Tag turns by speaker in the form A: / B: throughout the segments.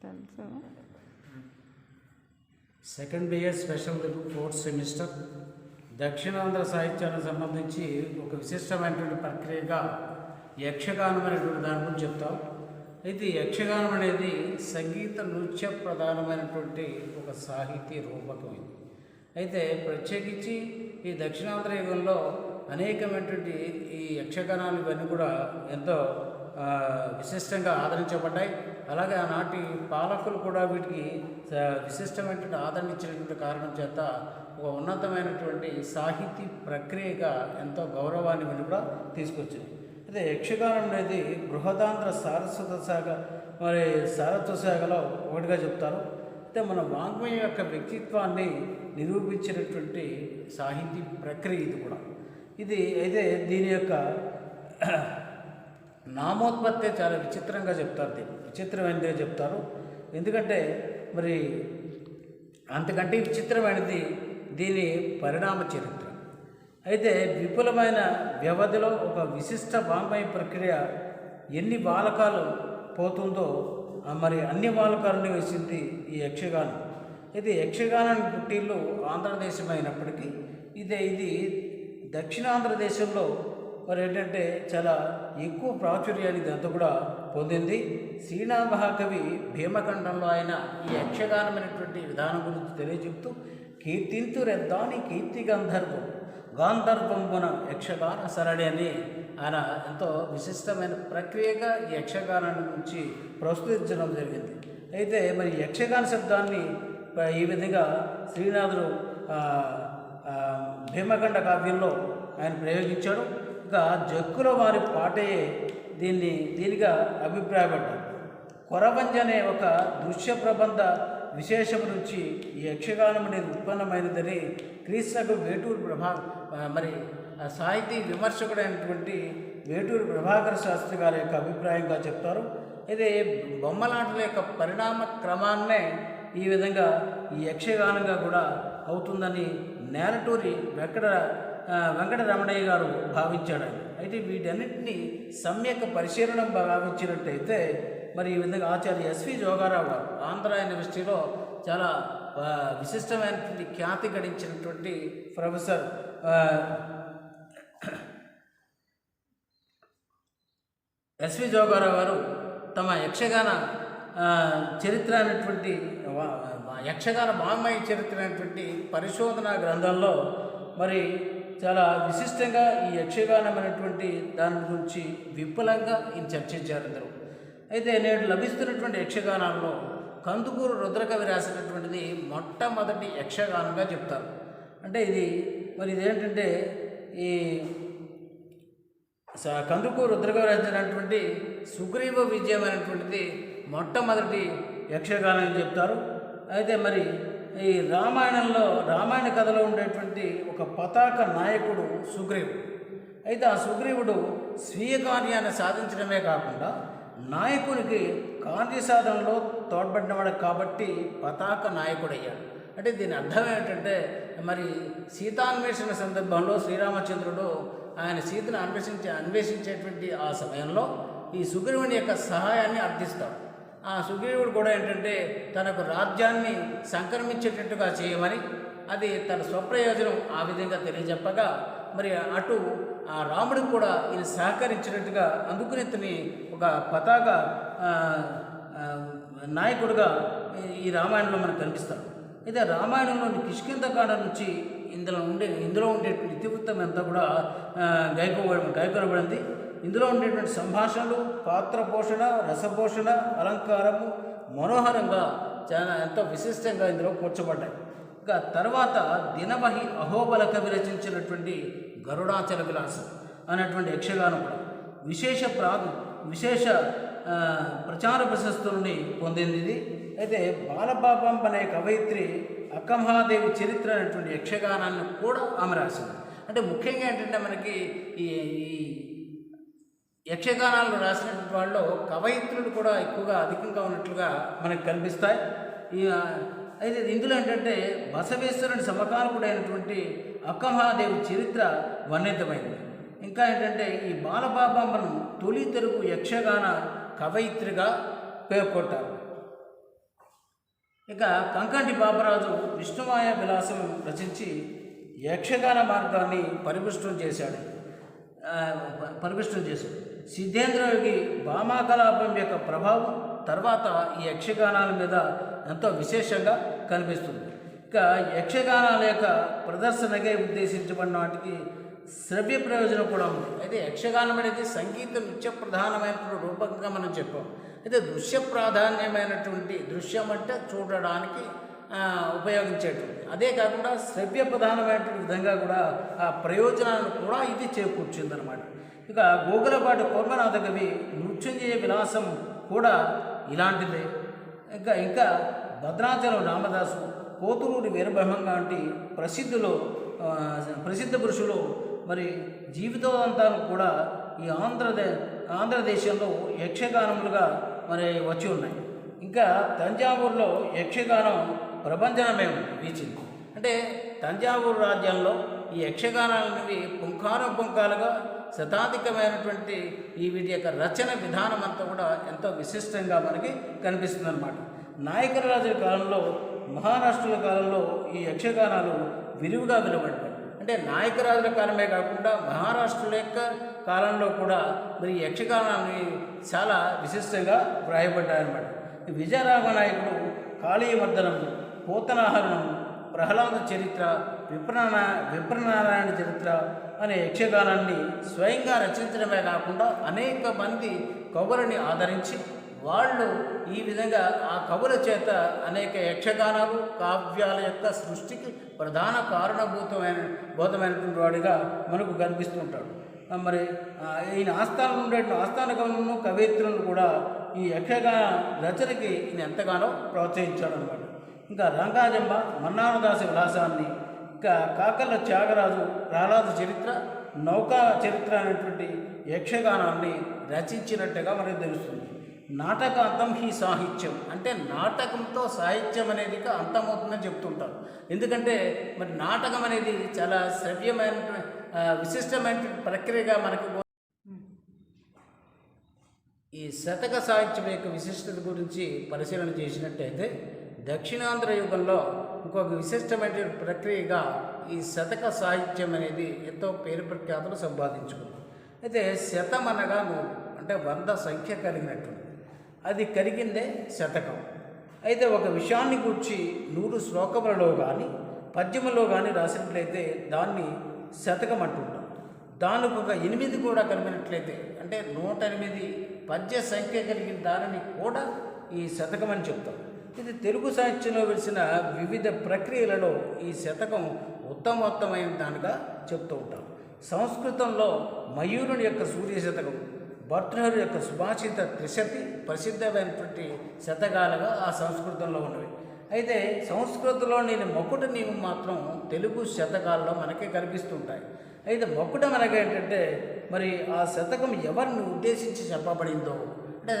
A: తెలుసు.
B: Second BA special Telugu 4th semester Dakshinandhra సాహిత్యానికి సంబంధించి ఒక విశిష్టమైనటువంటి ప్రక్రియగా యక్షగానం అనేటువంటి దాని గురించి చెప్తాం. అయితే యక్షగానం అనేది సంగీత నృత్య ప్రధానమైనటువంటి ఒక సాహితీ రూపకం ఇది. అయితే ప్రత్యేకించి ఈ దక్షిణాంధ్ర యుగంలో అనేకమైనటువంటి ఈ యక్షగానాలు ఇవన్నీ కూడా ఎంతో విశిష్టంగా ఆదరించబడ్డాయి. అలాగే ఆనాటి పాలకులు కూడా వీటికి విశిష్టమైనటువంటి ఆదరణ ఇచ్చినటువంటి కారణం చేత ఒక ఉన్నతమైనటువంటి సాహితీ ప్రక్రియగా ఎంతో గౌరవాన్ని వీళ్ళు కూడా తీసుకొచ్చింది. అయితే యక్షగానం అనేది బృహదాంధ్ర సారస్వత శాఖ సారస్వత శాఖలో ఒకటిగా చెప్తారు. అయితే మన వాంగ్మయం యొక్క వ్యక్తిత్వాన్ని నిరూపించినటువంటి సాహితీ ప్రక్రియ ఇది కూడా. ఇది అయితే దీని యొక్క నామోత్పత్తి చాలా విచిత్రంగా చెప్తారు. దీన్ని విచిత్రమైనదిగా చెప్తారు. ఎందుకంటే మరి అంతకంటే విచిత్రమైనది దీని పరిణామ చరిత్ర. అయితే విపులమైన వ్యవధిలో ఒక విశిష్ట వాంగ్మయ ప్రక్రియ ఎన్ని బాలకాలు పోతుందో మరి అన్ని బాలకాలను వేసింది ఈ యక్షగానం. అయితే యక్షగానానికి పుట్టిల్లు ఆంధ్రదేశం అయినప్పటికీ ఇది దక్షిణాంధ్రదేశంలో మరి ఏంటంటే చాలా ఎక్కువ ప్రాచుర్యాన్ని ఇదంతా కూడా పొందింది. శ్రీనాథ మహాకవి భీమఖండంలో ఆయన ఈ యక్షగానమైనటువంటి విధానం గురించి తెలియజెప్తూ కీర్తింతురెద్దాని కీర్తి గాంధర్వంబున యక్షగాన సరళి అని ఆయన ఎంతో విశిష్టమైన ప్రక్రియగా ఈ యక్షగానాన్ని గురించి ప్రస్తుతించడం జరిగింది. అయితే మరి యక్షగాన శబ్దాన్ని ఈ విధంగా శ్రీనాథుడు భీమఖండ కావ్యంలో ఆయన ప్రయోగించాడు. ఇంకా జక్కుల వారి పాటే దీనిగా అభిప్రాయపడ్డారు. కొరవంజ అనే ఒక దృశ్య ప్రబంధ విశేషం నుంచి ఈ యక్షగానం అనేది ఉత్పన్నమైనదని క్రీస్తుకు వేటూరు మరి సాహితీ విమర్శకుడైనటువంటి వేటూరు ప్రభాకర శాస్త్రి గారి యొక్క అభిప్రాయంగా చెప్తారు. అయితే బొమ్మలాటల యొక్క పరిణామ క్రమాన్నే ఈ విధంగా ఈ యక్షగానంగా కూడా అవుతుందని నేలటూరి వెంకటరమణయ్య గారు భావించాడు. అయితే వీటన్నింటినీ సమ్యక్ పరిశీలన భావించినట్టయితే మరి ఈ విధంగా ఆచార్య ఎస్వి జోగారావు గారు ఆంధ్ర యూనివర్సిటీలో చాలా విశిష్టమైనటువంటి ఖ్యాతి గడించినటువంటి ప్రొఫెసర్ ఎస్వి జోగారావు గారు తమ యక్షగాన చరిత్ర అనేటువంటి యక్షగాన వాంగ్మయ చరిత్ర అనేటువంటి పరిశోధన గ్రంథంలో మరి చాలా విశిష్టంగా ఈ యక్షగానం అనేటువంటి దాని గురించి విపులంగా ఈయన చర్చించారు అందరూ. అయితే నేడు లభిస్తున్నటువంటి యక్షగానాల్లో కందుకూరు రుద్రకవి రాసినటువంటిది మొట్టమొదటి యక్షగానంగా చెప్తారు. అంటే ఇదేంటంటే ఈ కందుకూరు రుద్రకవి రాసినటువంటి సుగ్రీవ విజయమైనటువంటిది మొట్టమొదటి యక్షగానం చెప్తారు. అయితే మరి ఈ రామాయణ కథలో ఉండేటువంటి ఒక పతాక నాయకుడు సుగ్రీవుడు. అయితే ఆ సుగ్రీవుడు స్వీయ కార్యాన్ని సాధించడమే కాకుండా నాయకునికి కార్యసాధనలో తోడ్పడినవాడు కాబట్టి పతాక నాయకుడయ్యాడు. అంటే దీని అర్థం ఏమిటంటే మరి సీతాన్వేషణ సందర్భంలో శ్రీరామచంద్రుడు ఆయన సీతను అన్వేషించేటువంటి ఆ సమయంలో ఈ సుగ్రీవుని యొక్క సహాయాన్ని అర్థిస్తాడు. ఆ సుగ్రీవుడు కూడా ఏంటంటే తనకు రాజ్యాన్ని సంక్రమించేటట్టుగా చేయమని అది తన స్వప్రయోజనం ఆ విధంగా తెలియజెప్పగా మరి అటు ఆ రాముడికి కూడా ఈయన సహకరించినట్టుగా అందుకుని ఇతని ఒక పతాక నాయకుడుగా ఈ రామాయణంలో మనకు కనిపిస్తాడు. అయితే రామాయణంలోని కిష్కింధకాండ నుంచి ఇందులో ఉండేటువంటి ఇతివృత్తం అంతా కూడా గైకొనబడింది. ఇందులో ఉండేటువంటి సంభాషణలు, పాత్ర పోషణ, రసపోషణ, అలంకారము మనోహరంగా చాలా ఎంతో విశిష్టంగా ఇందులో కూర్చబడ్డాయి. ఇంకా తర్వాత దినవహి అహోబల కవి రచించినటువంటి గరుడాచల విలాసం అనేటువంటి యక్షగానం కూడా విశేష ప్రచార ప్రశస్తుల్ని పొందింది ఇది. అయితే బాలపాపం అనే కవయిత్రి అక్కమహాదేవి చరిత్ర అనేటువంటి యక్షగానాన్ని కూడా ఆమె రాసింది. అంటే ముఖ్యంగా ఏంటంటే మనకి ఈ యక్షగానాలు రాసినటువంటి వాళ్ళు కవయిత్రులు కూడా ఎక్కువగా అధికంగా ఉన్నట్లుగా మనకు కనిపిస్తాయి. అయితే ఇందులో ఏంటంటే బసవేశ్వరుని సమకాలకుడైనటువంటి అక్కమహాదేవి చరిత్ర వర్ణితమైంది. ఇంకా ఏంటంటే ఈ బాలబాబామ్మను తొలి తెలుగు యక్షగాన కవయిత్రిగా పేర్కొంటారు. ఇక కంకంటి బాపరాజు విష్ణుమాయ విలాసం రచించి యక్షగాన మార్గాన్ని పరిపుష్టం చేశాడు. సిద్ధేంద్రయోగి భామాకలాపం యొక్క ప్రభావం తర్వాత ఈ యక్షగానాల మీద ఎంతో విశేషంగా కనిపిస్తుంది. ఇక యక్షగానాల యొక్క ప్రదర్శనగా ఉద్దేశించబడిన వాటికి శ్రవ్య ప్రయోజనం కూడా ఉంది. అయితే యక్షగానం అనేది సంగీత నృత్య ప్రధానమైనటువంటి రూపంగా మనం చెప్పాం. అయితే దృశ్య ప్రాధాన్యమైనటువంటి దృశ్యం అంటే చూడడానికి ఉపయోగించేటువంటి, అదే కాకుండా శ్రవ్య ప్రధానమైనటువంటి విధంగా కూడా ఆ ప్రయోజనాలను కూడా ఇది చేకూర్చిందనమాట. ఇక గోగులపాటి కోర్మనాథ కవి మృత్యుంజయ విలాసం కూడా ఇలాంటిదే. ఇంకా భద్రాచలం రామదాసు, పోతులూరి వీరబ్రహ్మం లాంటి ప్రసిద్ధ పురుషులు మరి జీవితాంతాలు కూడా ఈ ఆంధ్రదేశంలో యక్షగానములుగా మరి వచ్చి ఉన్నాయి. ఇంకా తంజావూరులో యక్షగానం ప్రపంచమే వీచింది. అంటే తంజావూరు రాజ్యంలో ఈ యక్షగానాలనేవి పుంఖానుగా శతాధికమైనటువంటి ఈ వీటి యొక్క రచన విధానం అంతా కూడా ఎంతో విశిష్టంగా మనకి కనిపిస్తుంది అన్నమాట. నాయకర రాజుల కాలంలో, మహారాష్ట్రుల కాలంలో ఈ యక్షగానాలు విరివిగా వెలువడ్డాయి. అంటే నాయకరాజుల కాలమే కాకుండా మహారాష్ట్రుల యొక్క కాలంలో కూడా మరి యక్షగానాన్ని చాలా విశిష్టంగా వ్రాయబడ్డాయన్నమాట. విజయరామనాయకుడు కాళీవర్ధనం, పోతనాహరణం, ప్రహ్లాద చరిత్ర, విప్రనారాయణ చరిత్ర అనే యక్షగానాన్ని స్వయంగా రచించడమే కాకుండా అనేక మంది కవులని ఆదరించి వాళ్ళు ఈ విధంగా ఆ కవుల చేత అనేక యక్షగానాలు, కావ్యాల యొక్క సృష్టికి ప్రధాన కారణభూతమైనటువంటి వాడిగా మనకు కనిపిస్తుంటాడు. మరి ఈయన ఆస్థానం ఉండే ఆస్థాన కవులను, కవయిత్రులను కూడా ఈ యక్షగాన రచనకి ఈయన ఎంతగానో ప్రోత్సహించాడు అనమాట. ఇంకా రంగాజమ్మ, మన్నారదాస విలాసాన్ని, ఇంకా కాకర్ల త్యాగరాజు ప్రహ్లాద చరిత్ర, నౌకా చరిత్ర అనేటువంటి యక్షగానాన్ని రచించినట్టుగా మనకు తెలుస్తుంది. నాటకాంతం హీ సాహిత్యం అంటే నాటకంతో సాహిత్యం అనేది అంతమవుతుందని చెప్తుంటారు. ఎందుకంటే మరి నాటకం అనేది చాలా శ్రవ్యమైన విశిష్టమైన ప్రక్రియగా మనకు ఈ శతక సాహిత్యం యొక్క విశిష్టత గురించి పరిశీలన చేసినట్టయితే దక్షిణాంధ్ర యుగంలో ఇంకొక విశిష్టమైన ప్రక్రియగా ఈ శతక సాహిత్యం అనేది ఎంతో పేరు ప్రఖ్యాతులు సంపాదించుకుంది. అయితే శతం అనగా 100 అంటే 100 సంఖ్య కలిగినట్టుంది. అది కలిగిందే శతకం. అయితే ఒక విషయాన్ని గూర్చి 100 శ్లోకములలో కానీ పద్యములో కానీ రాసినట్లయితే దాన్ని శతకం అంటుంటాం. దానికి ఒక 8 కూడా కలిపినట్లయితే అంటే 108 పద్య సంఖ్య కలిగిన దానిని కూడా ఈ శతకం అని చెప్తాం. ఇది తెలుగు సాహిత్యంలో వెలిసిన వివిధ ప్రక్రియలలో ఈ శతకం ఉత్తమోత్తమైన దానిగా చెప్తూ ఉంటాం. సంస్కృతంలో మయూరుని యొక్క సూర్య శతకం, భర్తృహరి యొక్క సుభాషిత త్రిశతి ప్రసిద్ధమైనటువంటి శతకాలుగా ఆ సంస్కృతంలో ఉన్నవి. అయితే సంస్కృతంలో మకుట నియమం మాత్రం తెలుగు శతకాల్లో మనకే కనిపిస్తుంటాయి. అయితే మకుటం అనగా ఏంటంటే మరి ఆ శతకం ఎవరిని ఉద్దేశించి చెప్పబడిందో, అంటే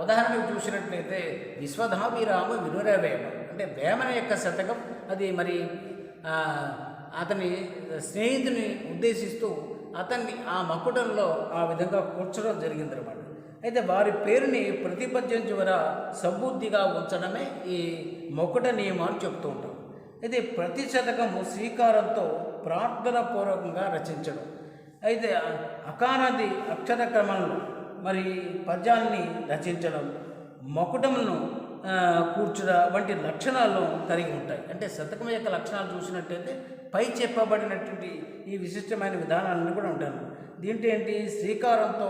B: ఉదాహరణకు చూసినట్లయితే విశ్వధాభిరామ వినురవేమ అంటే వేమన యొక్క శతకం. అది మరి అతని స్నేహితుని ఉద్దేశిస్తూ అతన్ని ఆ మకుటంలో ఆ విధంగా కూర్చడం జరిగిందన్నమాట. అయితే వారి పేరుని ప్రతిపద్యం చివర సబూద్ధిగా ఉంచడమే ఈ మకుట నియమం అని చెప్తూ ఉంటాం. అయితే ప్రతి శతకము శ్రీకారంతో ప్రార్థనాపూర్వకంగా రచించడం. అయితే అకారాది అక్షర క్రమంలో మరి పద్యాన్ని రచించడం, మకుటములను కూర్చుట వంటి లక్షణాలు కలిగి ఉంటాయి. అంటే శతకం యొక్క లక్షణాలు చూసినట్టయితే పై చెప్పబడినటువంటి ఈ విశిష్టమైన విధానాలన్నీ కూడా ఉంటాయి. దీంట్లో ఏంటి, శ్రీకారంతో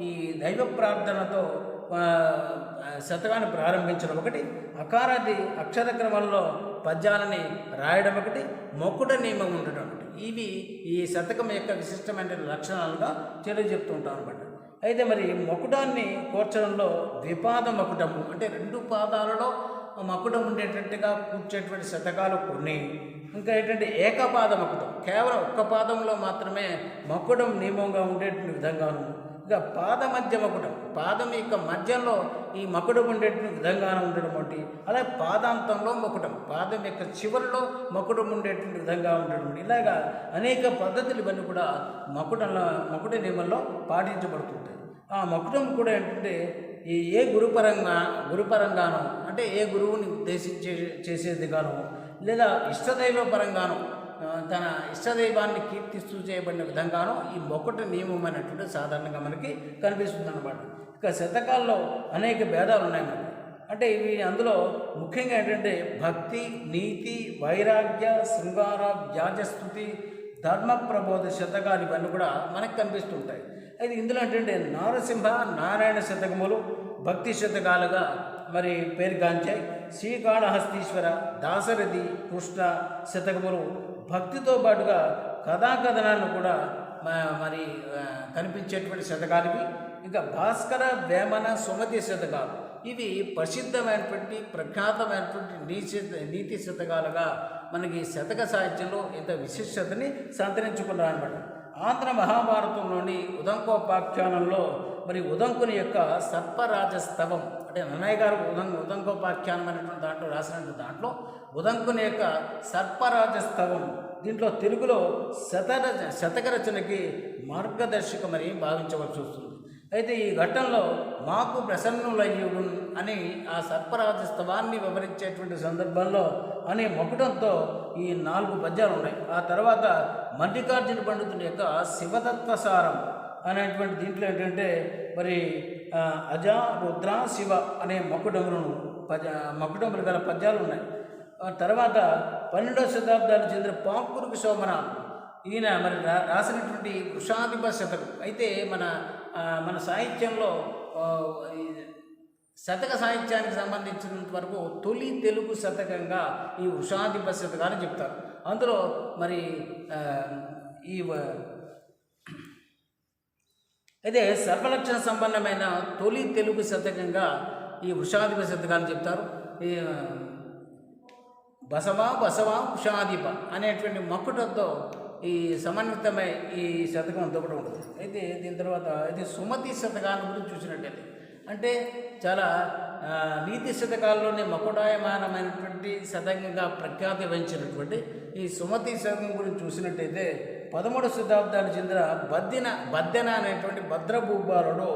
B: ఈ దైవ ప్రార్థనతో శతకాన్ని ప్రారంభించడం ఒకటి, అకారాది అక్షర క్రమంలో పద్యాలని రాయడం ఒకటి, మకుట నియమం ఉండడం ఒకటి. ఇవి ఈ శతకం యొక్క విశిష్టమైన లక్షణాలుగా తెలియజెప్తూ ఉంటాం అనమాట. అయితే మరి మకుటాన్ని కూర్చడంలో ద్విపాద మకుటము అంటే 2 పాదాలలో మకుటం ఉండేటట్టుగా కూర్చేటువంటి శతకాలు కొన్ని. ఇంకా ఏంటంటే ఏకపాద మకుటం, కేవలం ఒక్క పాదంలో మాత్రమే మకుటం నియమంగా ఉండేటువంటి విధంగాను. ఇక పాద మధ్య మకుటం, పాదం యొక్క మధ్యలో ఈ మకుటం ఉండేటువంటి విధంగానే ఉండడం ఒకటి. అలాగే పాదాంతంలో మకుటం, పాదం యొక్క చివరిలో మకుటం ఉండేటువంటి విధంగా ఉండడం. ఇలాగా అనేక పద్ధతులు ఇవన్నీ కూడా మకుట నియమంలో పాటించబడుతుంటాయి. ఆ మకుటం కూడా ఏంటంటే ఏ గురుపరంగానో అంటే ఏ గురువుని ఉద్దేశించి చేసేది గానో లేదా ఇష్టదైవ పరంగానో తన ఇష్టదైవాన్ని కీర్తిస్తూ చేయబడిన విధంగానో ఈ మొక్కట నియమం అనేటువంటి సాధారణంగా మనకి కనిపిస్తుంది అన్నమాట. ఇక శతకాల్లో అనేక భేదాలు ఉన్నాయి మనకి. అంటే ఇవి అందులో ముఖ్యంగా ఏంటంటే భక్తి, నీతి, వైరాగ్య, శృంగార, వ్యాజస్తుతి, ధర్మ ప్రబోధ శతకాలు ఇవన్నీ కూడా మనకు కనిపిస్తుంటాయి. అయితే ఇందులో ఏంటంటే నారసింహ, నారాయణ శతకములు భక్తి శతకాలుగా మరి పేరుగాంచాయి. శ్రీకాళహస్తీశ్వర, దాశరథి, కృష్ణ శతకములు భక్తితో పాటుగా కథాకథనాలను కూడా మరి కనిపించేటువంటి శతకాలు. ఇంకా భాస్కర, వేమన, సుమతి శతకాలు ఇవి ప్రసిద్ధమైనటువంటి ప్రఖ్యాతమైనటువంటి నీతి శతకాలుగా మనకి శతక సాహిత్యంలో ఇంత విశిష్టతని సంతరించుకున్నారన్నమాట. ఆంధ్ర మహాభారతంలోని ఉదంకోపాఖ్యానంలో మరి ఉదంకుని యొక్క సర్పరాజస్తవం అంటే నన్నయ్య గారు ఉదంకోపాఖ్యానం అనేటువంటి దాంట్లో రాసినటువంటి దాంట్లో ఉదంకుని యొక్క సర్పరాజస్తవం దీంట్లో తెలుగులో శతక రచనకి మార్గదర్శకమని భావించవలసి వస్తుంది. అయితే ఈ ఘట్టంలో మాకు ప్రసన్నులయ్యుడు అని ఆ సర్పరాజస్తవాన్ని వివరించేటువంటి సందర్భంలో అనే మొక్కటంతో ఈ 4 పద్యాలు ఉన్నాయి. ఆ తర్వాత మల్లికార్జున పండితుని యొక్క శివతత్వసారం అనేటువంటి దీంట్లో ఏంటంటే మరి అజ, రుద్ర, శివ అనే మకుటములు గల పద్యాలు ఉన్నాయి. తర్వాత 12వ శతాబ్దానికి చెందిన పాకురుకు సోమనాథ్ ఈయన మరి రాసినటువంటి వృషాధిప శతకం. అయితే మన సాహిత్యంలో శతక సాహిత్యానికి సంబంధించినంత వరకు తొలి తెలుగు శతకంగా ఈ వృషాధిప శతకాన్ని చెప్తారు. అందులో మరి అయితే సర్వలక్షణ సంపన్నమైన తొలి తెలుగు శతకంగా ఈ వృషాధిప శతకాన్ని చెప్తారు. ఈ బసవ వృషాధిప అనేటువంటి మక్కుటతో ఈ సమన్వితమై ఈ శతకం అంతా కూడా ఉంటుంది. అయితే దీని తర్వాత ఇది సుమతి శతకాన్ని గురించి చూసినట్టయితే అంటే చాలా నీతి శతకాల్లోనే మకుటాయమానమైనటువంటి శతకంగా ప్రఖ్యాతి వహించినటువంటి ఈ సుమతి శతకం గురించి చూసినట్టయితే 13వ శతాబ్దానికి చెందిన బద్దెన అనేటువంటి భద్రభూపాలుడు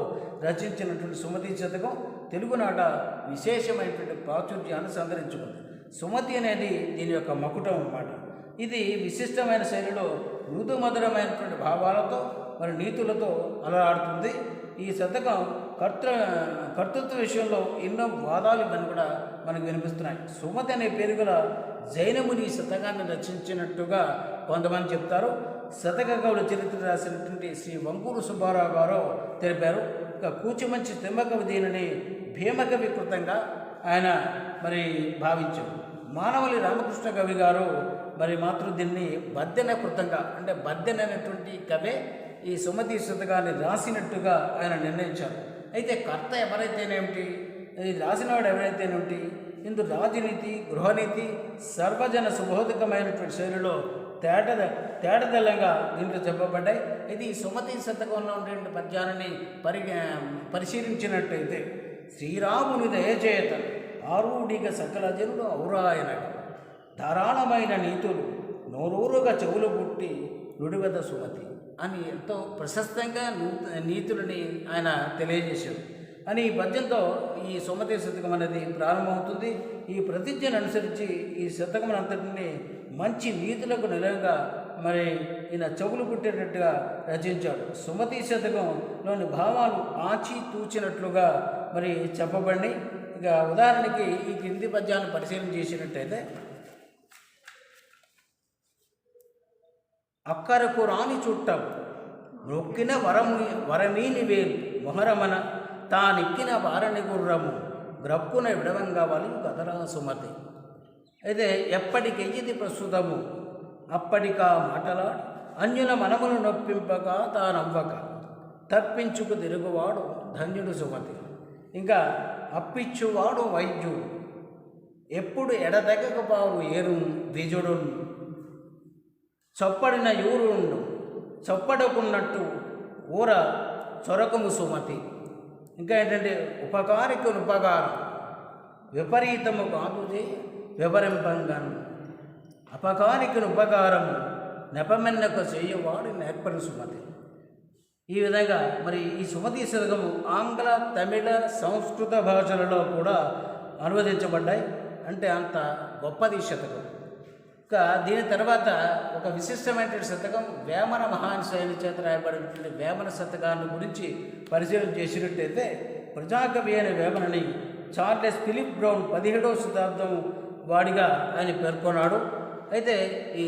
B: రచించినటువంటి సుమతి శతకం తెలుగునాట విశేషమైనటువంటి ప్రాచుర్యాన్ని సంతరించుకుంది. సుమతి అనేది దీని యొక్క మకుటం అన్నమాట. ఇది విశిష్టమైన శైలిలో మృదుమధురమైనటువంటి భావాలతో మరి నీతులతో అలరాడుతుంది. ఈ శతకం కర్తృత్వ విషయంలో ఎన్నో వాదాలు ఇవన్నీ కూడా మనకు వినిపిస్తున్నాయి. సుమతి అనే పేరు గల జైనముని ఈ శతకాన్ని రచించినట్టుగా కొంతమంది చెప్తారు. శతక కవుల చరిత్ర రాసినటువంటి శ్రీ వంకూరు సుబ్బారావు గారు తెలిపారు. ఇక కూచిమంచి తిమ్మకవి దీనిని భీమకవి కృతంగా ఆయన మరి భావించారు. మానవల్లి రామకృష్ణ కవి గారు మరి మాత్రం దీన్ని బద్దెన కృతంగా అంటే బద్దెన అనేటువంటి కవే ఈ సుమతి శతకాన్ని రాసినట్టుగా ఆయన నిర్ణయించారు. అయితే కర్త ఎవరైతేనేమిటి, ఇది రాసినవాడు ఎవరైతేనేమిటి, ఇందు రాజనీతి, గృహనీతి, సర్వజన సుబోధకమైనటువంటి శైలిలో తేటతెల్లంగా దీంట్లో చెప్పబడ్డాయి. ఇది సుమతి శతకంలో ఉండే పద్యాలని పరిశీలించినట్టయితే శ్రీరాముని దయచేత ఆరూఢిక సకల జనులు ఔరాయన ధారాళమైన నీతులు నోరూరుగా చెవులు పుట్టి నుడివెద సుమతి అని ఎంతో ప్రశస్తంగా నీతులని ఆయన తెలియజేశారు అని ఈ పద్యంతో ఈ సుమతి శతకం అనేది ప్రారంభమవుతుంది. ఈ ప్రతిజ్ఞను అనుసరించి ఈ శతకం అంతటిని మంచి నీతులకు నిలయంగా మరి ఈయన చెవులు పుట్టేటట్టుగా రచించాడు. సుమతి శతకంలోని భావాలు ఆచి తూచినట్లుగా మరి చెప్పబడి ఇక ఉదాహరణకి ఈ కింది పద్యాలను పరిశీలన చేసినట్టయితే అక్కరకు రాని చుట్టం నొక్కిన వరమీని వేలు మొహరమన తానెక్కిన వారని గుర్రము గ్రక్కున విడవంగా వాళ్ళు కదరా సుమతి. అయితే ఎప్పటికెయ్యిది ప్రస్తుతము అప్పటికా మాటలాడు అన్యుల మనములు నొప్పింపక తానవ్వక తప్పించుకు తిరుగువాడు ధన్యుడు సుమతి. ఇంకా అప్పిచ్చువాడు వైద్యుడు ఎప్పుడు ఎడతెగకపావు ఏరు ద్విజుడు చొప్పడిన యూరుండు చొప్పడకున్నట్టు ఊర చొరకము సుమతి. ఇంకా ఏంటంటే ఉపకారికులు ఉపకారం విపరీతము కాదుదే వివరింపంగాను అపకారికుని ఉపకారము నెపమెన్నకు చేయవాడు నేర్పని సుమతి. ఈ విధంగా మరి ఈ సుమతి శతకము ఆంగ్ల, తమిళ, సంస్కృత భాషలలో కూడా అనువదించబడ్డాయి. అంటే అంత గొప్పది ఈ శతకం. ఇంకా దీని తర్వాత ఒక విశిష్టమైనటువంటి శతకం వేమన మహాశైలి చేత రాయబడినటువంటి వేమన శతకాన్ని గురించి పరిశీలన చేసినట్టయితే ప్రజాకవి అయిన వేమనని చార్లెస్ ఫిలిప్ బ్రౌన్ 17వ శతాబ్దం వాడిగా ఆయన పేర్కొన్నాడు. అయితే ఈ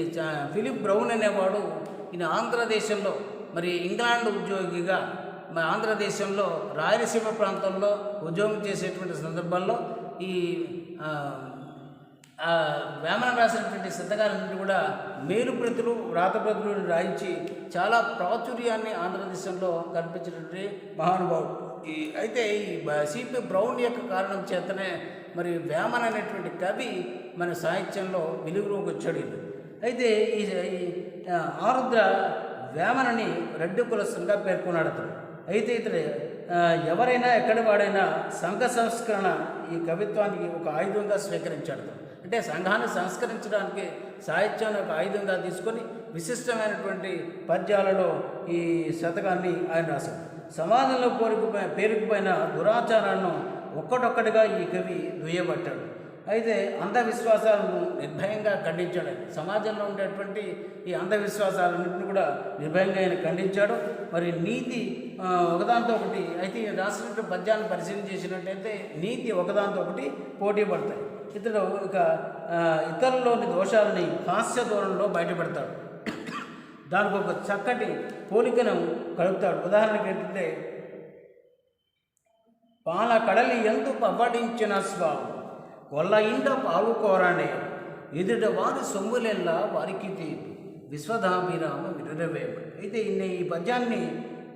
B: ఫిలిప్ బ్రౌన్ అనేవాడు ఈయన ఆంధ్రదేశంలో మరి ఇంగ్లాండ్ ఉద్యోగిగా ఆంధ్రదేశంలో రాయలసీమ ప్రాంతంలో ఉద్యోగం చేసేటువంటి సందర్భంలో ఈ వేమన రాసినటువంటి శతకాలన్నింటి కూడా మేలుప్రతులు, వ్రాతప్రతులు రాయించి చాలా ప్రాచుర్యాన్ని ఆంధ్రదేశంలో కల్పించినటువంటి మహానుభావుడు. అయితే ఈ సిపి బ్రౌన్ యొక్క కారణం చేతనే మరి వేమన అనేటువంటి కవి మన సాహిత్యంలో వెలుగులోకి వచ్చాడు. అయితే ఈ ఆరుద్ర వేమనని రెడ్డి కులస్తునిగా పేర్కొన్నాడు అతను. అయితే ఇతడు ఎవరైనా ఎక్కడి వాడైనా సంఘ సంస్కరణ ఈ కవిత్వానికి ఒక ఆయుధంగా స్వీకరించాడు. అంటే సంఘాన్ని సంస్కరించడానికి సాహిత్యాన్ని ఒక ఆయుధంగా తీసుకొని విశిష్టమైనటువంటి పద్యాలలో ఈ శతకాన్ని ఆయన రాశాడు. సమాజంలో పేరుకుపోయిన దురాచారాలను ఒక్కటొక్కటిగా ఈ కవి దుయ్యబట్టాడు. అయితే అంధవిశ్వాసాలను నిర్భయంగా ఖండించాడు. సమాజంలో ఉండేటువంటి ఈ అంధవిశ్వాసాలన్నింటినీ కూడా నిర్భయంగా ఆయన ఖండించాడు. మరి నీతి ఒకదాంతో ఒకటి, అయితే రాసినటువంటి పద్యాలను పరిశీలన చేసినట్టయితే నీతి ఒకదాంతో ఒకటి పోటీ పడతాయి. ఇతడు ఇక ఇతరుల్లోని దోషాలని హాస్య ధోరణిలో బయటపెడతాడు. దానికి ఒక చక్కటి పోలికను కలుపుతాడు. ఉదాహరణకి ఏంటంటే, పాల కడలి ఎందు పవ్వడించిన స్వామి కొల్ల ఇంట పాలు కోరానే ఎదుట వారి సొమ్ములెల్లా వారికి తీపి విశ్వధాభిరామ విరురవేమ. అయితే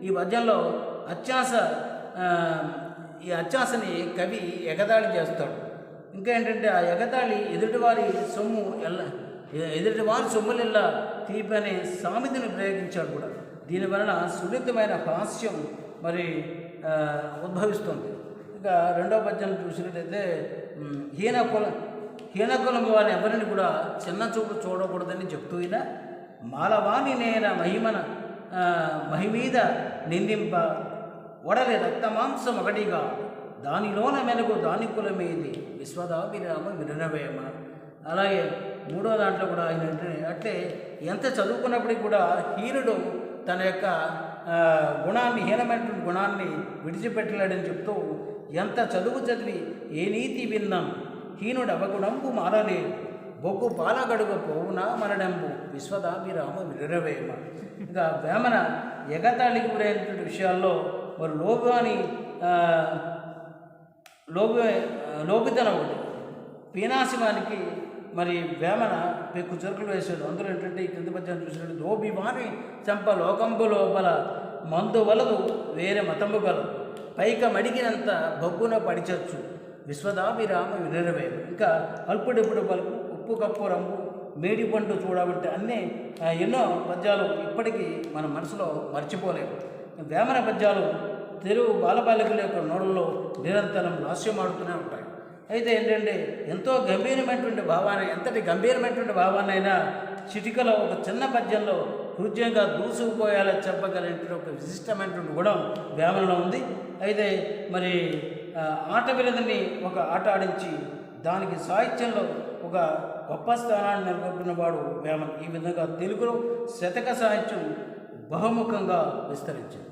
B: ఈ పద్యంలో అత్యాసని కవి ఎగతాళి చేస్తాడు. ఇంకా ఏంటంటే ఆ ఎగతాళి ఎదుటివారి సొమ్ములెల్లా తీపి అనే సామెతను ప్రయోగించాడు కూడా. దీనివలన సున్నితమైన హాస్యం మరి ఉద్భవిస్తుంది. ఇక రెండవ పద్యం చూసినట్టయితే హీనకులం వారిని ఎవరిని కూడా చిన్న చూపు చూడకూడదని చెప్తూ అయినా మాలవాణి నేల మహిమీద నిందింప వడలి రక్తమాంసం ఒకటిగా దానిలోన మెలుగు దాని కులమేది విశ్వదాభిరామ వినవేమ. అలాగే మూడో దాంట్లో కూడా ఆయన అంటే ఎంత చదువుకున్నప్పటికీ కూడా హీనుడు తన యొక్క హీనమైనటువంటి గుణాన్ని విడిచిపెట్టలేడని చెప్తూ ఎంత చదువు చదివి ఏ నీతి విన్నాం హీనుడు అవగుణంపు మారలేదు బొగ్గు పాలగడుగు పోవునా మనడంబు విశ్వదాభిరామ విరవేమ. ఇంకా వేమన ఎగతాళికి గురైనటువంటి విషయాల్లో మరి లోబితనం ఒకటి పీనాశివానికి మరి వేమన పెక్కు చెరుకులు వేసాడు. అందులో ఏంటంటే ఈ క్రింది పద్యాన్ని చూసినట్టు లోబివాని చంప లోకంబు లోపల మందు వలదు వేరే మతంబు గలదు పైక మడిగినంత బొగ్గున పడిచచ్చు విశ్వదాభిరామ విరవేమ. ఇంకా అల్పుడెప్పుడు పలుకు ఉప్పు కప్పు రంగు మేడి పండు చూడబట్టి అన్నీ ఎన్నో పద్యాలు ఇప్పటికీ మన మనసులో మర్చిపోలేము. వేమన పద్యాలు తెలుగు బాలబాలికల యొక్క నోళ్ళలో నిరంతరం లాస్యమాడుతూనే ఉంటాయి. అయితే ఏంటంటే ఎంతటి గంభీరమైనటువంటి భావాన్నైనా చిటికలో ఒక చిన్న పద్యంలో హృదయంగా దూసుకుపోయేలా చెప్పగలిగినటువంటి ఒక విశిష్టమైనటువంటి గుణం వేమనలో ఉంది. అయితే మరి ఆట వినదని ఒక ఆట ఆడించి దానికి సాహిత్యంలో ఒక గొప్ప స్థానాన్ని నెలకొల్పినవాడు వేమన. ఈ విధంగా తెలుగులో శతక సాహిత్యం బహుముఖంగా విస్తరించింది.